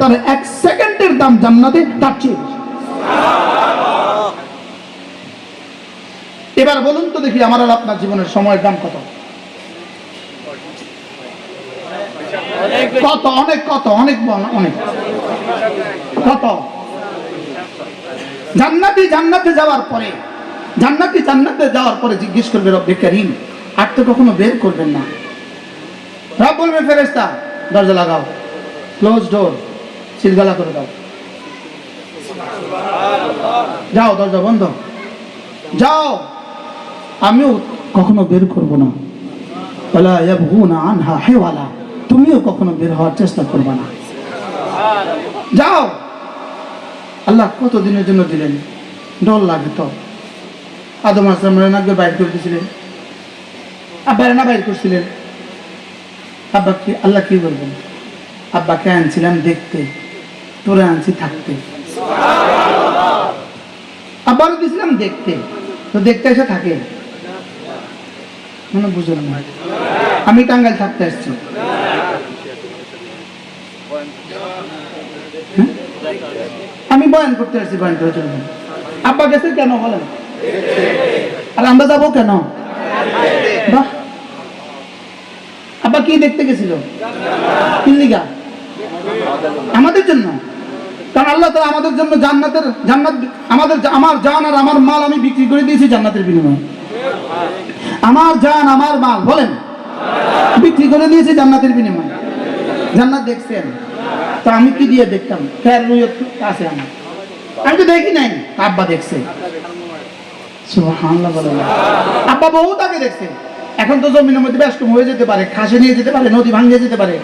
আপনার 1 সেকেন্ডের দাম জান্নাতে তার চেয়ে বেশি। এবার বলুন তো দেখি আমার আর আপনার জীবনের সময়ের দাম কত? কত? অনেক। কত? অনেক অনেক। কত? জান্নাতে যাওয়ার পরে জিজ্ঞেস করবে রব্বে কারীম, আর তো কখনো বের করবেন না। রব বলবে ফেরেশতা দরজা লাগাও, ক্লোজ ডোর, সিলগালা করে দাও, যাও দরজা বন্ধ, যাও, আমিও কখনো বের করব না। ওয়ালা ইয়াবগুনা আনহা হিওয়ালা, তুমিও কখনো বের হওয়ার চেষ্টা করবে না, যাও। আল্লাহ কত দিনের জন্য দিলেন? ডর লাগে তো। আদম আলাইহিস সালামকে বাইর করে দিয়েছিলেন, আব্বারে না বাইর করছিলেন? আব্বা কি আল্লাহ কি বলবেন? আব্বাকে আনছিলাম দেখতে, তোরে আনছি থাকতে। আব্বারে দিয়েছিলাম দেখতে, তো দেখতে এসে থাকে মানে বুঝলেন না? আমি টাঙ্গাইল থাকতে আসছি, আমি বয়ান করতে আসছি, বয়ান করে চলবেন। আব্বা গেছে কেন বলেন? আর আমরা যাবো কেন? বাহ, আব্বা কি দেখতে গেছিল? কিল্লিগা? আমাদের জন্য। কারণ আল্লাহ তাআলা আমাদের জন্য জান্নাত আমার জান আর আমার মাল আমি বিক্রি করে দিয়েছি জান্নাতের বিনিময়ে। আমার জান আমার মাল বলেন বিক্রি করে দিয়েছি জান্নাতের বিনিময়ে। জান্নাত দেখছেন? তো আমি কি দিয়ে দেখতাম? ফের আছে আমার, আমি তো দেখি নাই, আব্বা দেখছে। সুবহানাল্লাহ বলেন। আব্বা বহুত আগে দেখছে। এখন তো জমিনের মধ্যে বেশকম হয়ে যেতে পারে, খাসে নিয়ে যেতে পারে, নদী ভাঙিয়ে যেতে পারে।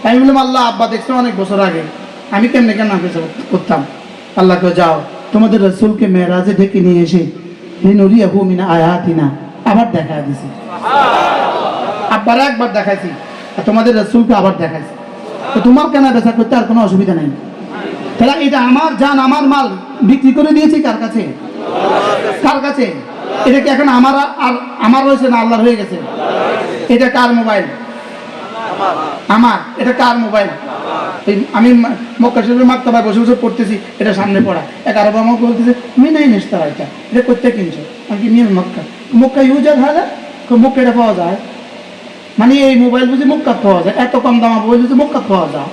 আমি বললাম আল্লাহ আব্বা দেখছে অনেক বছর আগে, আমি কেমনে করতাম? আল্লাহকে যাও তোমাদের রাসূলকে মেরাজে ডেকে নিয়ে এসে লিনুরিয়াহু মিন আয়াতিনা আবার দেখা দিয়েছি। আব্বারা একবার দেখাইছি, আর তোমাদের রাসূলকে আবার দেখাইছি। তো তোমার কেনা বেচা করতে আর কোনো অসুবিধা নেই। তাহলে এটা আমার জান আমার মাল বিক্রি করে দিয়েছি কার কাছে? কার কাছে? এটা কি এখন আমার রয়েছে না আল্লাহর হয়ে গেছে? এটা কার মোবাইল? আমার। এটা কার মোবাইল? আমি মক্কা শরীফের মাকতাবায় বসে বসে পড়তেছি, এটা সামনে পড়া। এক আরব আমাকে বলতেছে মিনাই নিস্তারা, এটা করতে কিনছো? আমি কি মিয়ার মক্কা ইউজার হয় না? মক্কা এটা পাওয়া যায়, মানে এই মোবাইল বুঝি মক্কা পাওয়া যায়, এত কম দামা মোবাইল বুঝি মক্কা পাওয়া যায়,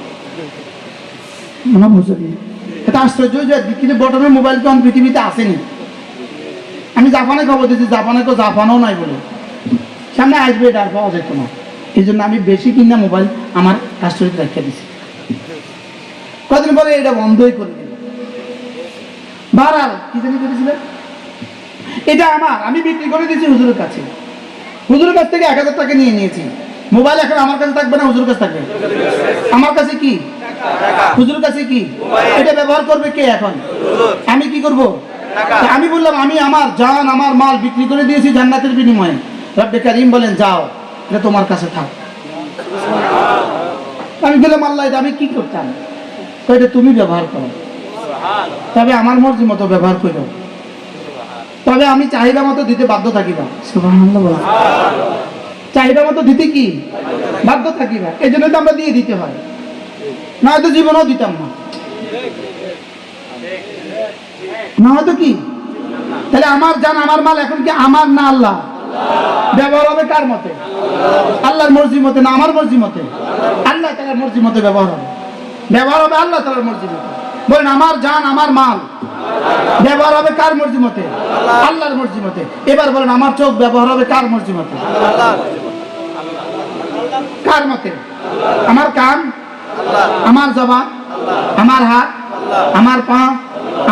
মনে বুঝলি? এটা আশ্চর্য যে কিন্তু বটনের মোবাইল তো পৃথিবীতে আসেনি। আমি জাপানে খবর দিয়েছি, জাপানও নাই বলে, সামনে আসবে, এটা আর পাওয়া যেত না। এই জন্য আমি বেশি কিনা মোবাইল আমার কাস্টডিতে রেখে দিছি। কদিন পরে এটা বন্ধই করে দিল। বারাল কি জানি করেছিলেন? এটা আমার, আমি বিক্রি করে দিয়েছি হুজুরের কাছে। হুজুরের কাছ থেকে 1000 টাকা নিয়ে নিয়েছি। মোবাইল এখন আমার কাছে থাকবে না হুজুরের কাছে থাকবে? আমার কাছে কি? হুজুরের কাছে কি? এটা ব্যবহার করবে কে এখন? আমি কি করব? আমি বললাম আমি আমার জান আমার মাল বিক্রি করে দিয়েছি জান্নাতের বিনিময়ে। রব্বে কারীম বলেন যাও, এটা তোমার কাছে থাক। আমি বললাম আল্লাহ এটা আমি কি করতাম? এটা তুমি ব্যবহার করো, তবে আমার মর্জি মতো ব্যবহার করো, তবে আমি চাহিদা মতো দিতে বাধ্য থাকিবা। সুবহানাল্লাহ বলো। চাহিদা মতো দিতে কি বাধ্য থাকিবা, এই জন্য তো আমরা দিয়ে দিতে হয়, না হয়তো জীবনেও দিতাম না, না হয়তো কি? তাহলে আমার জান আমার মাল এখন কি আমার না আল্লাহ? ব্যবহার হবে কার মতে? আল্লাহর মর্জি মতে না আমার মর্জি মতে? আল্লাহ তাআলার মর্জি মতে ব্যবহার হবে আল্লাহ তাআলার মর্জি মতে। বলেন আমার জান আমার মাল ব্যবহার হবে কার মর্জি মতে? আল্লাহর মর্জি মতে। এবার বলেন আমার চোখ ব্যবহার হবে কার মর্জি মতে? কার মতে? আমার কান, আমার জবান, আমার হাত, আমার পা,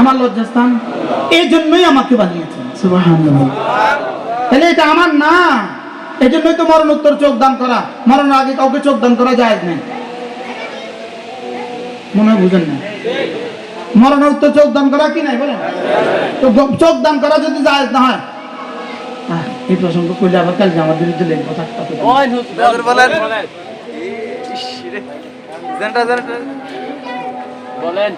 আমার লজ্জাস্থান, এই জন্যই আমাকে বানিয়েছেন। সুবহানাল্লাহ। তাহলে এটা আমার না, এই জন্যই তো মরণোত্তর চোখ দান করা। মরণের আগে কাউকে চোখ দান করা জায়েজ নেই, মনে হয় বুঝেন না? মরণোত্তর চোখ দান করা কি নাই বলেন? তো চোখ দান করা যদি জায়েজ না হয়, এই প্রসঙ্গ কইলে আবার কালকে আমার বিরুদ্ধে লেখবো থাকতে বলেন।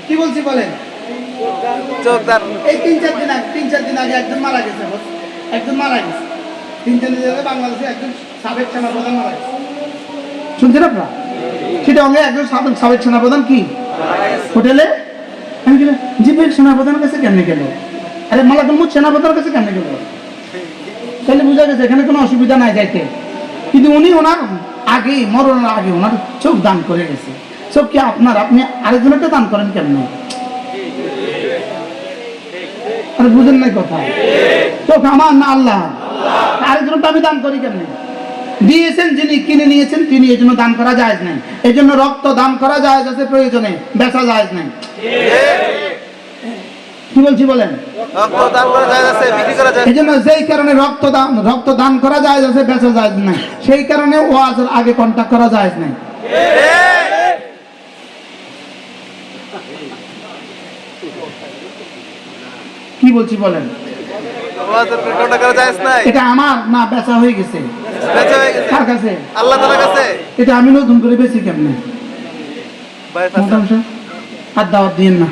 কি বলছি বলেন? এই 3-4 দিন আগে একজন মারা গেছে, 3-4 দিন আগে বাংলাদেশে একজন সাবেক সেনাপ্রধান মারা গেছে। শুনছেন আপনারা? চিটাগংয়ে একজন সাবেক সেনাপ্রধান কি হোটেলে, আমি গেলাম জিপের সেনাপ্রধানের কাছে কেমনে গেল, আরে মালাকুল মউত সেনাপ্রধানের কাছে কেমনে গেল, তাহলে বোঝা গেছে এখানে কোনো অসুবিধা নাই যাইতে। কিন্তু উনি ওনার আগে, মরণের আগে ওনার চোখ দান করে গেছে। চোখ কি আপনার, আপনি আরেকজনকে দান করেন কেমনে? আরে বুঝেন নাই কথা? চোখ আমার না আল্লাহ, আরেকজনকে আমি দান করি কেমনে? দিয়েছেন যিনি, কিনে নিয়েছেন তিনি, এই জন্য দান করা যায় নাই। এই জন্য রক্ত দান করা যায় আছে প্রয়োজনে, বেচা যায় নাই। কি বলছি বলেন? এই জন্য যেই কারণে রক্ত দান করা যায় আছে, বেচা যায় নাই, সেই কারণে ওয়াজের আগে কন্টাক্ট করা যায় নাই। কি বলছি বলেন? এটা আমার না, বেচা হয়ে গেছে। কার কাছে? আল্লাহ তাআলার কাছে। এটা আমি নতুন করে বেশি কেমনে? আর দাওয়াত দিন না।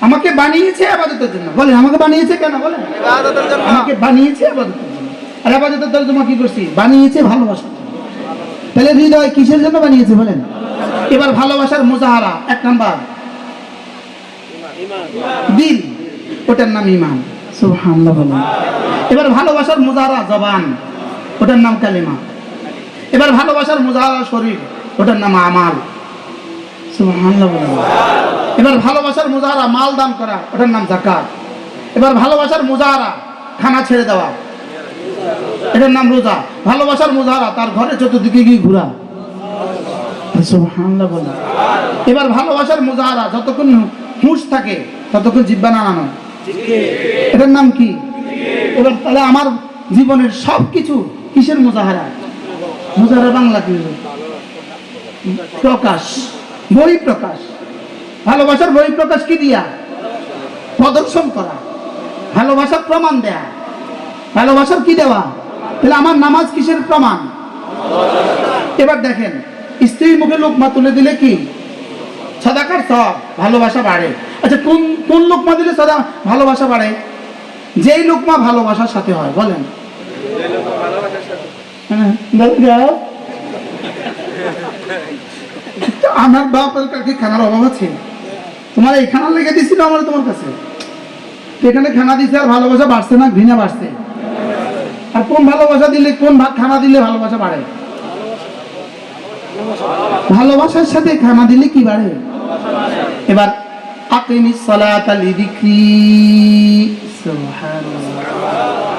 আমাকে বানিয়েছে ইবাদতের জন্য, বলেন আমাকে বানিয়েছে কেন? বলেন আমাকে বানিয়েছে ইবাদতের জন্য। আর ইবাদতের জন্য কি করছি? বানিয়েছে ভালোবাসা। তাহলে হৃদয় কিসের জন্য বানিয়েছে বলেন? এবার ভালোবাসার মুজাহারা, এক নাম্বার দিল, ওটার নাম ঈমান। সুবহানাল্লাহ বলেন। এবার ভালোবাসার মুজাহারা জবান, ওটার নাম কালিমা। এবার ভালোবাসার মুজাহারা শরীর, ওটার নাম আমাল। সুবহানাল্লাহ বলেন। এবার ভালোবাসার মুজাহারা মাল দান করা, ওটার নাম যাকাত। এবার ভালোবাসার মুজাহারা খানা ছেড়ে দেওয়া, এটার নাম রোজা। ভালোবাসার মুজাহারা তার ঘরে চতুর্দিকে গিয়ে ঘোরা। সুবহানাল্লাহ বলেন। এবার ভালোবাসার মুজাহারা যতক্ষণ হুঁশ থাকে ততক্ষণ জিহ্বা নাড়ানো, এটার নাম কি? এবার তাহলে আমার জীবনের সবকিছু কিসের মুজাহারা? মুজাহারা বাংলা কি? প্রকাশ, বই প্রকাশ। ভালোবাসার বই প্রকাশ কি দিয়া? প্রদর্শন করা, ভালোবাসার প্রমাণ দেয়া। ভালোবাসার কি দেওয়া? তাহলে আমার নামাজ কিসের প্রমাণ? এবার দেখেন, স্ত্রীর মুখে লোকমা তুলে দিলে কি সাদাকার সব, ভালোবাসা বাড়ে। আচ্ছা কোন কোন লোকমা দিলে সাদা ভালোবাসা বাড়ে? যেই লোকমা ভালোবাসার সাথে হয়। বলেন আমার বাপের কাছে খানার অভাব আছে? তোমার এই খানা লেগে দিছিল আমার তোমার কাছে, এখানে খানা দিছে আর ভালোবাসা বাড়ছে না ঘৃণা বাড়ছে? আর কোন ভালোবাসা দিলে, কোন খানা দিলে ভালোবাসা বাড়ে? ভালোবাসার সাথে খানা দিলে কি বাড়ে? এবার আকিমিস সালাতা লিযিকরি। সুবহানাল্লাহ।